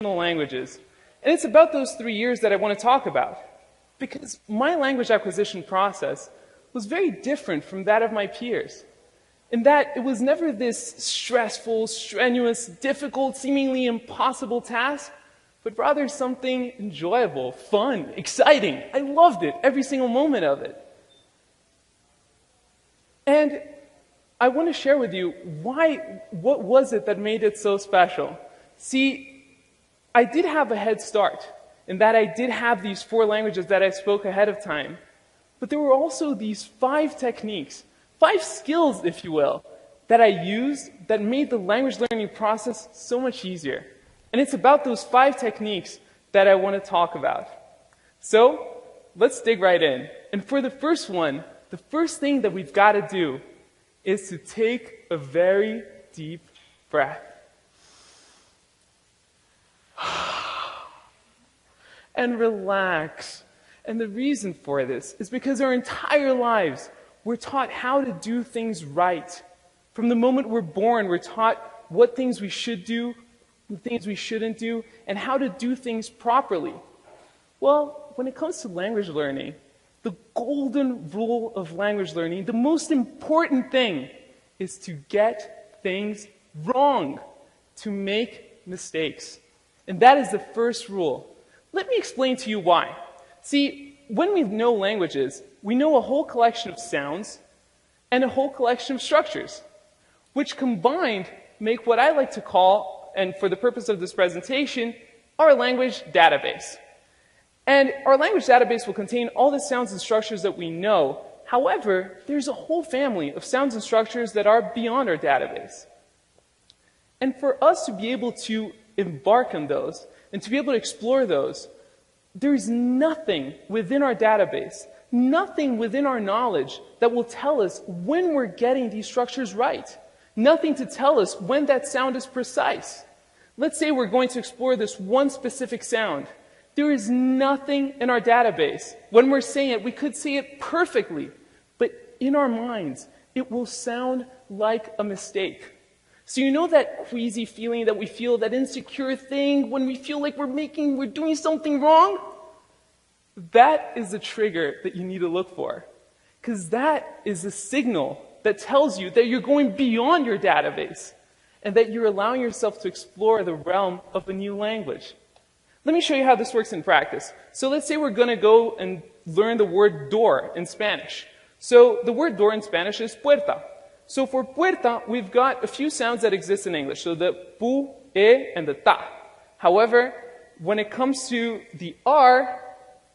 languages. And it's about those 3 years that I want to talk about. Because my language acquisition process was very different from that of my peers. In that it was never this stressful, strenuous, difficult, seemingly impossible task, but rather something enjoyable, fun, exciting. I loved it, every single moment of it. And I want to share with you what was it that made it so special? See, I did have a head start in that I did have these 4 languages that I spoke ahead of time. But there were also these 5 techniques, 5 skills, if you will, that I used that made the language learning process so much easier. And it's about those 5 techniques that I want to talk about. So, let's dig right in. And for the first one, the first thing that we've got to do is to take a very deep breath. And relax. And the reason for this is because our entire lives, we're taught how to do things right. From the moment we're born, we're taught what things we should do, the things we shouldn't do, and how to do things properly. Well, when it comes to language learning, the golden rule of language learning, the most important thing is to get things wrong, to make mistakes. And that is the first rule. Let me explain to you why. See, when we know languages, we know a whole collection of sounds and a whole collection of structures, which combined make what I like to call, and for the purpose of this presentation, our language database. And our language database will contain all the sounds and structures that we know. However, there's a whole family of sounds and structures that are beyond our database. And for us to be able to embark on those, and to be able to explore those, there's nothing within our database, nothing within our knowledge that will tell us when we're getting these structures right. Nothing to tell us when that sound is precise. Let's say we're going to explore this one specific sound. There is nothing in our database. When we're saying it, we could say it perfectly, but in our minds, it will sound like a mistake. So you know that queasy feeling that we feel, that insecure thing when we feel like we're doing something wrong? That is the trigger that you need to look for. Because that is a signal that tells you that you're going beyond your database and that you're allowing yourself to explore the realm of a new language. Let me show you how this works in practice. So let's say we're going to go and learn the word door in Spanish. So the word door in Spanish is puerta. So for puerta, we've got a few sounds that exist in English. So the pu, e, and the ta. However, when it comes to the r,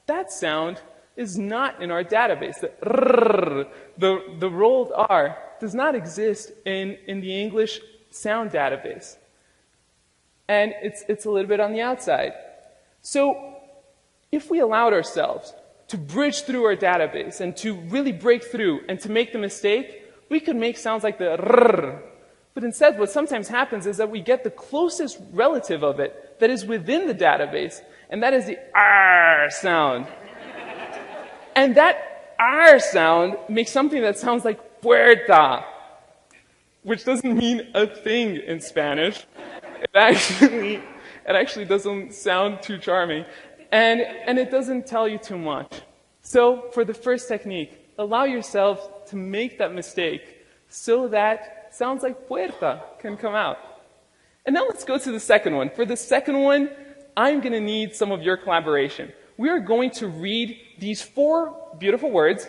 that sound is not in our database. The rrr, the rolled r, does not exist in the English sound database. And it's a little bit on the outside. So if we allowed ourselves to bridge through our database and to really break through and to make the mistake, we could make sounds like the rrr. But instead, what sometimes happens is that we get the closest relative of it that is within the database, and that is the r sound. And that r sound makes something that sounds like puerta, which doesn't mean a thing in Spanish. It actually doesn't sound too charming, and it doesn't tell you too much. So for the first technique, allow yourself to make that mistake so that sounds like puerta can come out. And now let's go to the second one. For the second one, I'm going to need some of your collaboration. We are going to read these 4 beautiful words,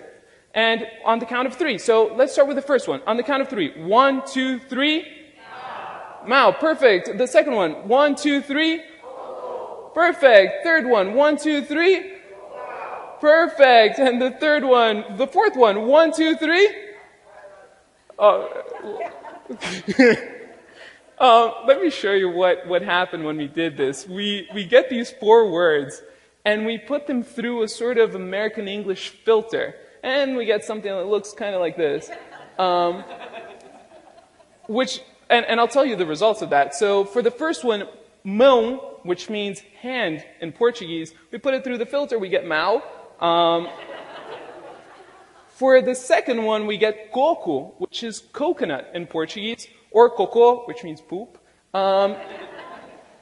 and on the count of 3. So let's start with the first one. On the count of 3. 1, 2, 3. Mao. Perfect. The second one. 1, 2, 3. Perfect. Third one. 1, 2, 3. Perfect. And the third one, the fourth one. 1, 2, 3. Let me show you what happened when we did this. We get these 4 words and we put them through a sort of American English filter. And we get something that looks kind of like this. And I'll tell you the results of that. So for the first one, mão, which means hand in Portuguese, we put it through the filter, we get Mao. For the second one, we get coco, which is coconut in Portuguese, or cocô, which means poop.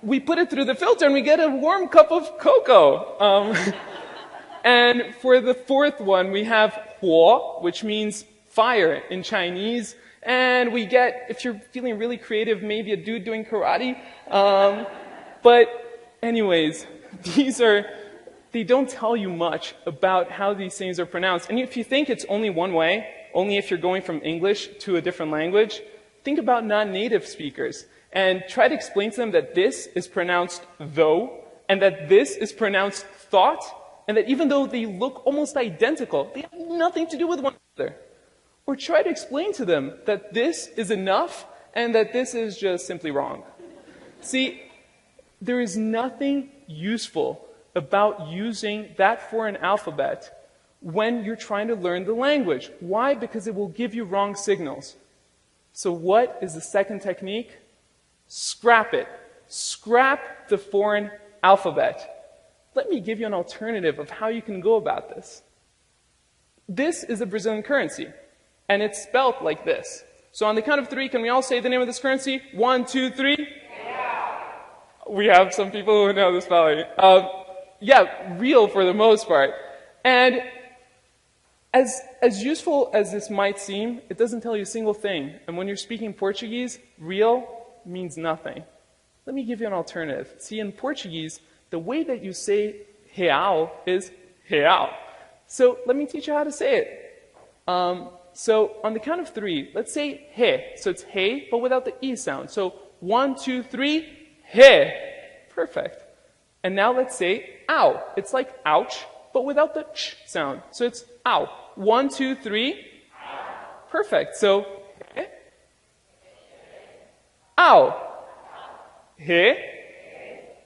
we put it through the filter and we get a warm cup of cocoa. And for the fourth one, we have 火, which means fire in Chinese. And we get, if you're feeling really creative, maybe a dude doing karate. But anyways, they don't tell you much about how these things are pronounced. And if you think it's only one way, only if you're going from English to a different language, think about non-native speakers and try to explain to them that this is pronounced though, and that this is pronounced thought, and that even though they look almost identical, they have nothing to do with one another. Or try to explain to them that this is enough and that this is just simply wrong. See, there is nothing useful about using that foreign alphabet when you're trying to learn the language. Why? Because it will give you wrong signals. So what is the second technique? Scrap it. Scrap the foreign alphabet. Let me give you an alternative of how you can go about this. This is a Brazilian currency, and it's spelled like this. So on the count of three, can we all say the name of this currency? 1, 2, 3. Yeah. We have some people who know the spelling. Yeah, real for the most part. And as useful as this might seem, it doesn't tell you a single thing. And when you're speaking Portuguese, real means nothing. Let me give you an alternative. See, in Portuguese, the way that you say real is real. So let me teach you how to say it. So on the count of three, let's say he. So it's he, but without the e sound. So 1, 2, 3, he. Perfect. And now let's say ow. It's like ouch, but without the ch sound. So it's ow. 1, 2, 3. Perfect. So he. Ow. He.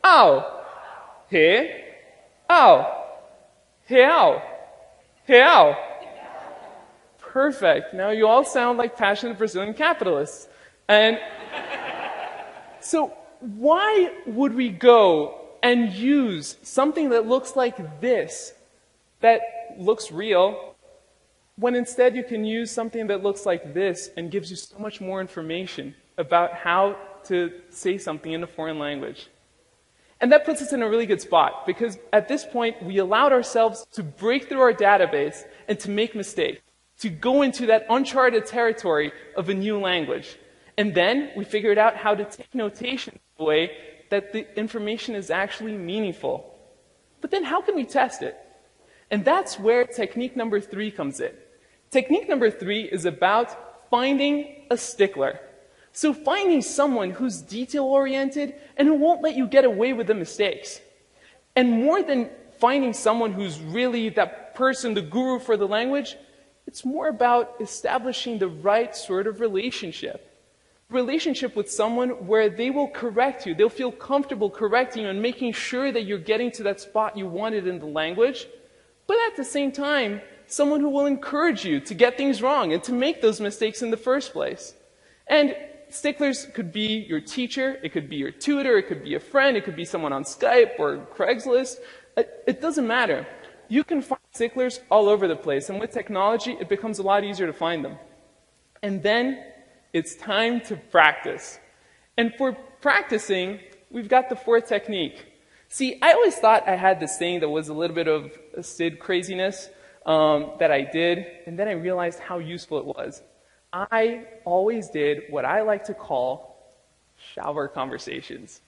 Ow. He. Ow. Real. Real. Perfect. Now you all sound like passionate Brazilian capitalists. And so why would we go and use something that looks like this, that looks real, when instead you can use something that looks like this and gives you so much more information about how to say something in a foreign language? And that puts us in a really good spot, because at this point we allowed ourselves to break through our database and to make mistakes, to go into that uncharted territory of a new language. And then we figured out how to take notation in a way that the information is actually meaningful. But then how can we test it? And that's where technique number 3 comes in. Technique number 3 is about finding a stickler. So finding someone who's detail-oriented and who won't let you get away with the mistakes. And more than finding someone who's really that person, the guru for the language, it's more about establishing the right sort of relationship. Relationship with someone where they will correct you. They'll feel comfortable correcting you and making sure that you're getting to that spot you wanted in the language. But at the same time, someone who will encourage you to get things wrong and to make those mistakes in the first place. And sticklers could be your teacher, it could be your tutor, it could be a friend, it could be someone on Skype or Craigslist. It doesn't matter. You can find sticklers all over the place, and with technology, it becomes a lot easier to find them. And then it's time to practice. And for practicing, we've got the 4th technique. See, I always thought I had this thing that was a little bit of a Sid craziness that I did, and then I realized how useful it was. I always did what I like to call shower conversations.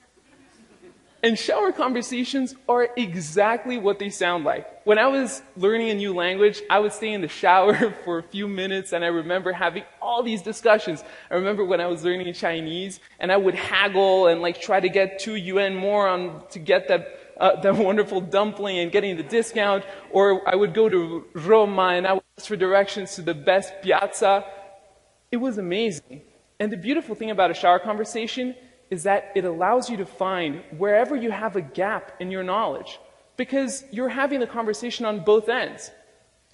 And shower conversations are exactly what they sound like. When I was learning a new language, I would stay in the shower for a few minutes, and I remember having all these discussions. I remember when I was learning Chinese, and I would haggle and try to get 2 yuan more to get that wonderful dumpling and getting the discount. Or I would go to Roma and I would ask for directions to the best piazza. It was amazing. And the beautiful thing about a shower conversation is that it allows you to find wherever you have a gap in your knowledge, because you're having the conversation on both ends.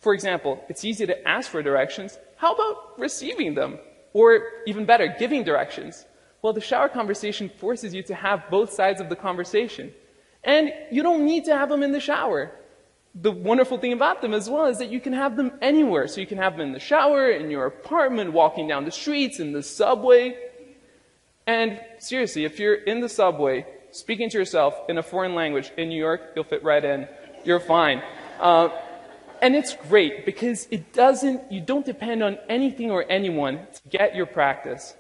For example, it's easy to ask for directions. How about receiving them? Or even better, giving directions? Well, the shower conversation forces you to have both sides of the conversation. And you don't need to have them in the shower. The wonderful thing about them as well is that you can have them anywhere. So you can have them in the shower, in your apartment, walking down the streets, in the subway. And seriously, if you're in the subway speaking to yourself in a foreign language in New York, you'll fit right in. You're fine. And it's great because you don't depend on anything or anyone to get your practice.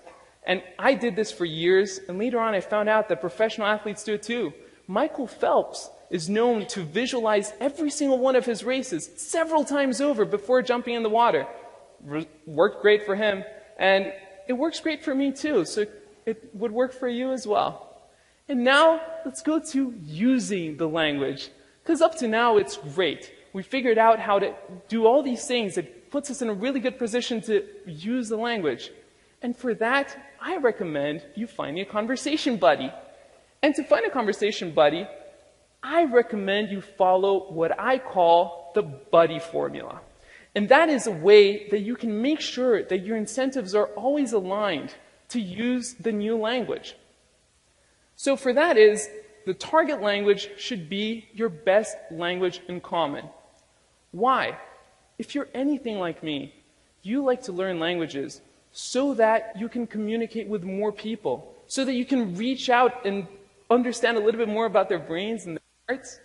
And I did this for years, and later on I found out that professional athletes do it too. Michael Phelps is known to visualize every single one of his races several times over before jumping in the water. Worked great for him, and it works great for me too, so it would work for you as well. And now, let's go to using the language. Because up to now, it's great. We figured out how to do all these things that puts us in a really good position to use the language. And for that, I recommend you finding a conversation buddy. And to find a conversation buddy, I recommend you follow what I call the buddy formula. And that is a way that you can make sure that your incentives are always aligned to use the new language. So for that is, the target language should be your best language in common. Why? If you're anything like me, you like to learn languages so that you can communicate with more people, so that you can reach out and understand a little bit more about their brains and their hearts.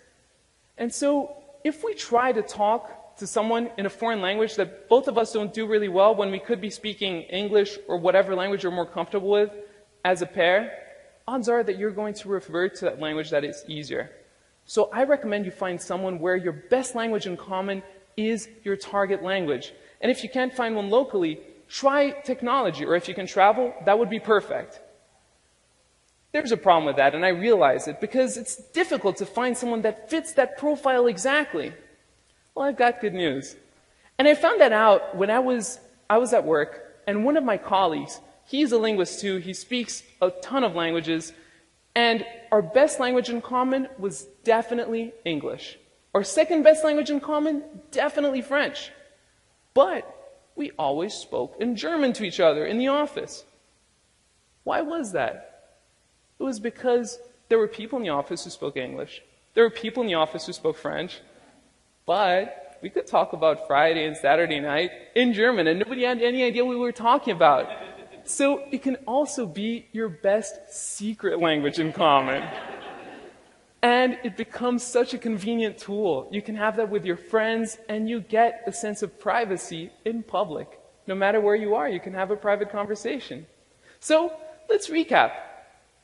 And so if we try to talk to someone in a foreign language that both of us don't do really well when we could be speaking English or whatever language you're more comfortable with as a pair, odds are that you're going to revert to that language that is easier. So I recommend you find someone where your best language in common is your target language. And if you can't find one locally, try technology, or if you can travel, that would be perfect. There's a problem with that, and I realize it, because it's difficult to find someone that fits that profile exactly. Well, I've got good news. And I found that out when I was at work, and one of my colleagues, he's a linguist too, he speaks a ton of languages, and our best language in common was definitely English. Our second best language in common, definitely French. But we always spoke in German to each other in the office. Why was that? It was because there were people in the office who spoke English. There were people in the office who spoke French. But we could talk about Friday and Saturday night in German, and nobody had any idea what we were talking about. So it can also be your best secret language in common. And it becomes such a convenient tool. You can have that with your friends, and you get a sense of privacy in public. No matter where you are, you can have a private conversation. So let's recap.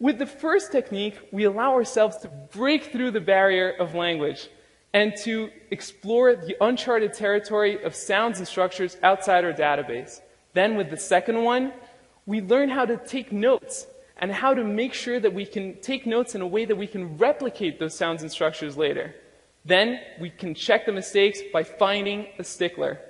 With the first technique, we allow ourselves to break through the barrier of language and to explore the uncharted territory of sounds and structures outside our database. Then with the second one, we learn how to take notes and how to make sure that we can take notes in a way that we can replicate those sounds and structures later. Then we can check the mistakes by finding a stickler.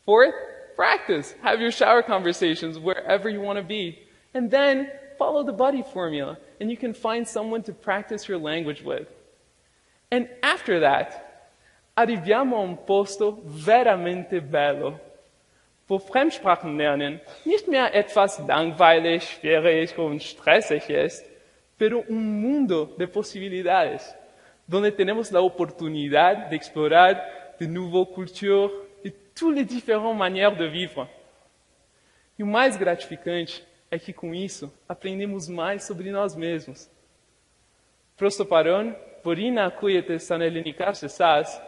Fourth, practice. Have your shower conversations wherever you want to be. And then follow the buddy formula, and you can find someone to practice your language with. And after that, arriviamo a un posto veramente bello. Wo Fremdsprachen lernen nicht mehr etwas langweilig, schwierig und stressig ist, pero un mundo de posibilidades, donde tenemos la oportunidad de explorar de nouvelles cultures e toutes les différentes manières de vivre. E o mais gratificante é que com isso aprendemos mais sobre nós mesmos. Prosto paron, vorina kujete sanelinikar sesas,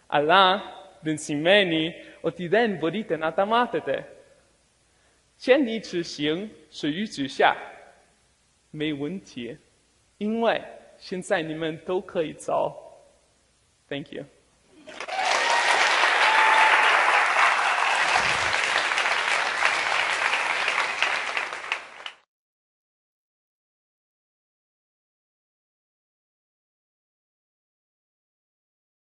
ala, den simeni, otiden vorite natamatete. 千里之行，始于足下。没问题，因为现在你们都可以走。Thank you.